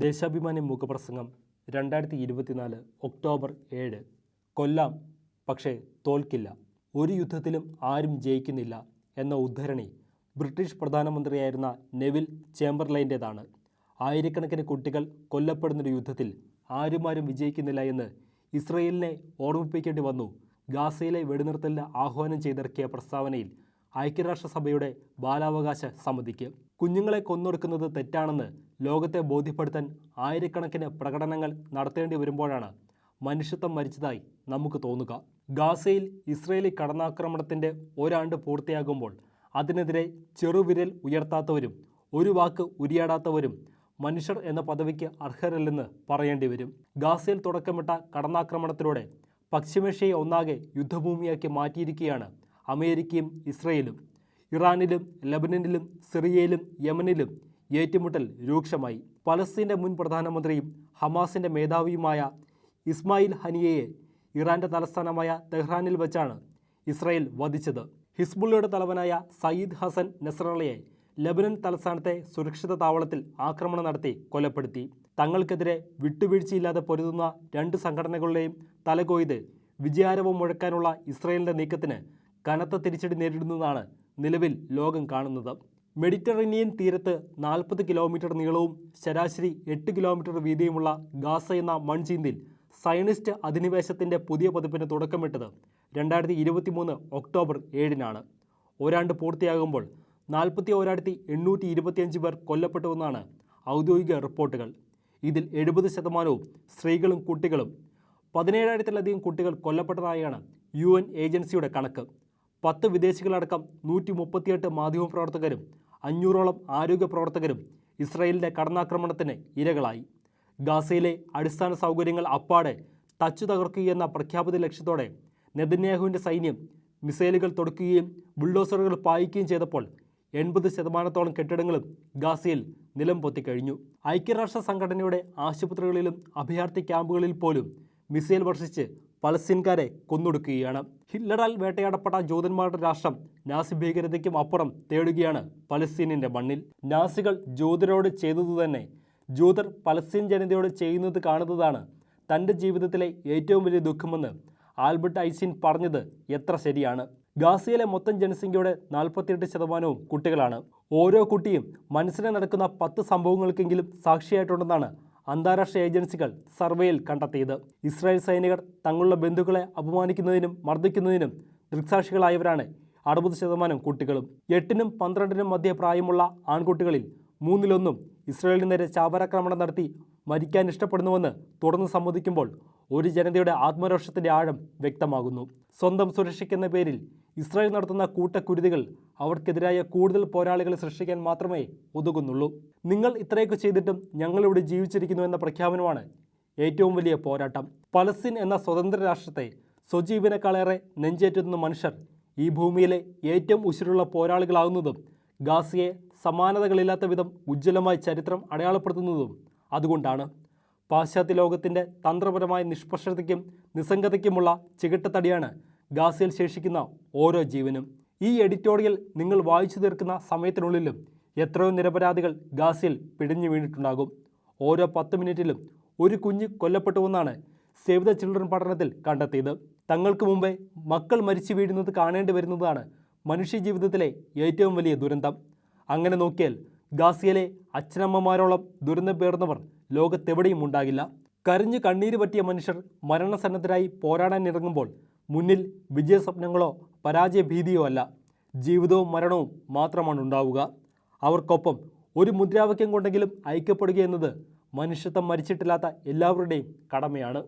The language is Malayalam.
ദേശാഭിമാനി മുഖപ്രസംഗം 2024 ഒക്ടോബർ 7. കൊല്ലാം, പക്ഷേ തോൽക്കില്ല, ഒരു യുദ്ധത്തിലും ആരും ജയിക്കുന്നില്ല എന്ന ഉദ്ധരണി ബ്രിട്ടീഷ് പ്രധാനമന്ത്രിയായിരുന്ന നെവിൽ ചേംബർലൈൻ്റേതാണ്. ആയിരക്കണക്കിന് കുട്ടികൾ കൊല്ലപ്പെടുന്നൊരു യുദ്ധത്തിൽ ആരും വിജയിക്കുന്നില്ല എന്ന് ഇസ്രയേലിനെ ഓർമ്മിപ്പിക്കേണ്ടി വന്നു. ഗാസയിലെ വെടിനിർത്തലിന് ആഹ്വാനം ചെയ്തിറക്കിയ പ്രസ്താവനയിൽ ഐക്യരാഷ്ട്രസഭയുടെ ബാലാവകാശ സമിതിക്ക് കുഞ്ഞുങ്ങളെ കൊന്നൊടുക്കുന്നത് തെറ്റാണെന്ന് ലോകത്തെ ബോധ്യപ്പെടുത്താൻ ആയിരക്കണക്കിന് പ്രകടനങ്ങൾ നടത്തേണ്ടി വരുമ്പോഴാണ് മനുഷ്യത്വം മരിച്ചതായി നമുക്ക് തോന്നുക. ഗാസയിൽ ഇസ്രയേലി കടന്നാക്രമണത്തിൻ്റെ ഒരാണ്ട് പൂർത്തിയാകുമ്പോൾ അതിനെതിരെ ചെറുവിരൽ ഉയർത്താത്തവരും ഒരു വാക്ക് ഉരിയാടാത്തവരും മനുഷ്യർ എന്ന പദവിക്ക് അർഹരല്ലെന്ന് പറയേണ്ടി വരും. ഗാസയിൽ തുടക്കമിട്ട കടന്നാക്രമണത്തിലൂടെ പശ്ചിമേഷ്യയെ ഒന്നാകെ യുദ്ധഭൂമിയാക്കി മാറ്റിയിരിക്കുകയാണ് അമേരിക്കയും ഇസ്രയേലും. ഇറാനിലും ലബനനിലും സിറിയയിലും യമനിലും ഏറ്റുമുട്ടൽ രൂക്ഷമായി. പലസ്തീൻ്റെ മുൻ പ്രധാനമന്ത്രിയും ഹമാസിൻ്റെ മേധാവിയുമായ ഇസ്മായിൽ ഹനിയയെ ഇറാൻ്റെ തലസ്ഥാനമായ തെഹ്റാനിൽ വെച്ചാണ് ഇസ്രയേൽ വധിച്ചത്. ഹിസ്ബുള്ളയുടെ തലവനായ സയ്യിദ് ഹസൻ നസ്രള്ളയെ ലബനൻ തലസ്ഥാനത്തെ സുരക്ഷിത താവളത്തിൽ ആക്രമണം നടത്തി കൊലപ്പെടുത്തി. തങ്ങൾക്കെതിരെ വിട്ടുവീഴ്ചയില്ലാതെ പൊരുതുന്ന രണ്ട് സംഘടനകളുടെയും തലകൊയ്ത് വിജയാരവം മുഴക്കാനുള്ള ഇസ്രയേലിൻ്റെ നീക്കത്തിന് കനത്ത തിരിച്ചടി നേരിടുന്നതാണ് നിലവിൽ ലോകം കാണുന്നത്. മെഡിറ്ററേനിയൻ തീരത്ത് 40 കിലോമീറ്റർ നീളവും ശരാശരി 8 കിലോമീറ്റർ വീതിയുമുള്ള ഗാസ എന്ന മൺചീന്തിൽ സയനിസ്റ്റ് അധിനിവേശത്തിൻ്റെ പുതിയ പതിപ്പിന് തുടക്കമിട്ടത് 2023 ഒക്ടോബർ 7-നാണ്. ഒരാണ്ട് പൂർത്തിയാകുമ്പോൾ 41,825 പേർ കൊല്ലപ്പെട്ടുവെന്നാണ് ഔദ്യോഗിക റിപ്പോർട്ടുകൾ. ഇതിൽ 70% സ്ത്രീകളും കുട്ടികളും. 17,000-ലധികം കുട്ടികൾ കൊല്ലപ്പെട്ടതായാണ് UN ഏജൻസിയുടെ കണക്ക്. 10 വിദേശികളടക്കം 138 മാധ്യമപ്രവർത്തകരും 500ഓളം ആരോഗ്യ പ്രവർത്തകരും ഇസ്രായേലിൻ്റെ കടന്നാക്രമണത്തിന് ഇരകളായി. ഗാസയിലെ അടിസ്ഥാന സൗകര്യങ്ങൾ അപ്പാടെ തച്ചു തകർക്കുകയെന്ന പ്രഖ്യാപിത ലക്ഷ്യത്തോടെ നെതന്യാഹുവിൻ്റെ സൈന്യം മിസൈലുകൾ തൊടുക്കുകയും ബുൾഡോസറുകൾ പായിക്കുകയും ചെയ്തപ്പോൾ 80% കെട്ടിടങ്ങളും ഗാസയിൽ നിലം പൊത്തിക്കഴിഞ്ഞു. ഐക്യരാഷ്ട്ര സംഘടനയുടെ ആശുപത്രികളിലും അഭയാർത്ഥി ക്യാമ്പുകളിൽ പോലും മിസൈൽ വർഷിച്ച് പലസ്തീൻകാരെ കൊന്നൊടുക്കുകയാണ്. ഹിറ്റ്ലറാൽ വേട്ടയാടപ്പെട്ട ജൂതന്മാരുടെ രാഷ്ട്രം നാസി ഭീകരതയ്ക്കും അപ്പുറം തേടുകയാണ് പലസ്തീനിൻ്റെ മണ്ണിൽ. നാസികൾ ജൂതരോട് ചെയ്തതുതന്നെ ജൂതർ പലസ്തീൻ ജനതയോട് ചെയ്യുന്നത് കാണുന്നതാണ് തൻ്റെ ജീവിതത്തിലെ ഏറ്റവും വലിയ ദുഃഖമെന്ന് ആൽബർട്ട് ഐൻസ്റ്റീൻ പറഞ്ഞത് എത്ര ശരിയാണ്. ഗാസയിലെ മൊത്തം ജനസംഖ്യയുടെ 48% കുട്ടികളാണ്. ഓരോ കുട്ടിയും മനസ്സിനെ നടക്കുന്ന 10 സംഭവങ്ങൾക്കെങ്കിലും സാക്ഷിയായിട്ടുണ്ടെന്നാണ് അന്താരാഷ്ട്ര ഏജൻസികൾ സർവേയിൽ കണ്ടെത്തിയത്. ഇസ്രായേൽ സൈനികർ തങ്ങളുടെ ബന്ധുക്കളെ അപമാനിക്കുന്നതിനും മർദ്ദിക്കുന്നതിനും ദൃക്സാക്ഷികളായവരാണ് 60% കുട്ടികളും. 8-നും 12-നും മധ്യ പ്രായമുള്ള ആൺകുട്ടികളിൽ 3-1 ഇസ്രായേലിന് നേരെ ചാവരാക്രമണം നടത്തി മരിക്കാൻ ഇഷ്ടപ്പെടുന്നുവെന്ന് തുറന്നു സമ്മതിക്കുമ്പോൾ ഒരു ജനതയുടെ ആത്മരോഷത്തിൻ്റെ ആഴം വ്യക്തമാകുന്നു. സ്വന്തം സുരക്ഷയ്ക്കെന്ന പേരിൽ ഇസ്രായേൽ നടത്തുന്ന കൂട്ടക്കുരുതികൾ അവർക്കെതിരായ കൂടുതൽ പോരാളികളെ സൃഷ്ടിക്കാൻ മാത്രമേ ഒതുങ്ങുന്നുള്ളൂ. നിങ്ങൾ ഇത്രയൊക്കെ ചെയ്തിട്ടും ഞങ്ങളിവിടെ ജീവിച്ചിരിക്കുന്നു എന്ന പ്രഖ്യാപനമാണ് ഏറ്റവും വലിയ പോരാട്ടം. പലസ്തീൻ എന്ന സ്വതന്ത്ര രാഷ്ട്രത്തെ സ്വജീവനേക്കാളേറെ നെഞ്ചേറ്റുന്ന മനുഷ്യർ ഈ ഭൂമിയിലെ ഏറ്റവും ഉശിരുള്ള പോരാളികളാകുന്നതും ഗാസയെ സമാനതകളില്ലാത്ത വിധം ഉജ്ജ്വലമായി ചരിത്രം അടയാളപ്പെടുത്തുന്നതും അതുകൊണ്ടാണ്. പാശ്ചാത്യ ലോകത്തിൻ്റെ തന്ത്രപരമായ നിഷ്പക്ഷതയ്ക്കും നിസ്സംഗതയ്ക്കുമുള്ള ചികിട്ടത്തടിയാണ് ഗാസയിൽ ശേഷിക്കുന്ന ഓരോ ജീവനും. ഈ എഡിറ്റോറിയൽ നിങ്ങൾ വായിച്ചു തീർക്കുന്ന സമയത്തിനുള്ളിലും എത്രയോ നിരപരാധികൾ ഗാസയിൽ പിടിഞ്ഞു വീണിട്ടുണ്ടാകും. ഓരോ 10 മിനിറ്റിലും ഒരു കുഞ്ഞ് കൊല്ലപ്പെട്ടുവെന്നാണ് സേവ് ദ ചിൽഡ്രൻ പഠനത്തിൽ കണ്ടെത്തിയത്. തങ്ങൾക്ക് മുമ്പേ മക്കൾ മരിച്ചു വീഴുന്നത് കാണേണ്ടി വരുന്നതാണ് മനുഷ്യജീവിതത്തിലെ ഏറ്റവും വലിയ ദുരന്തം. അങ്ങനെ നോക്കിയാൽ ഗാസയിലെ അച്ഛനമ്മമാരോളം ദുരന്തം പേർന്നവർ ലോകത്തെവിടെയും ഉണ്ടാകില്ല. കരഞ്ഞു കണ്ണീര് പറ്റിയ മനുഷ്യർ മരണസന്നദ്ധരായി പോരാടാൻ ഇറങ്ങുമ്പോൾ മുന്നിൽ വിജയസ്വപ്നങ്ങളോ പരാജയ ഭീതിയോ അല്ല, ജീവിതവും മരണവും മാത്രമാണ് ഉണ്ടാവുക. അവർക്കൊപ്പം ഒരു മുദ്രാവാക്യം കൊണ്ടെങ്കിലും ഐക്യപ്പെടുക എന്നത് മനുഷ്യത്വം മരിച്ചിട്ടില്ലാത്ത എല്ലാവരുടെയും കടമയാണ്.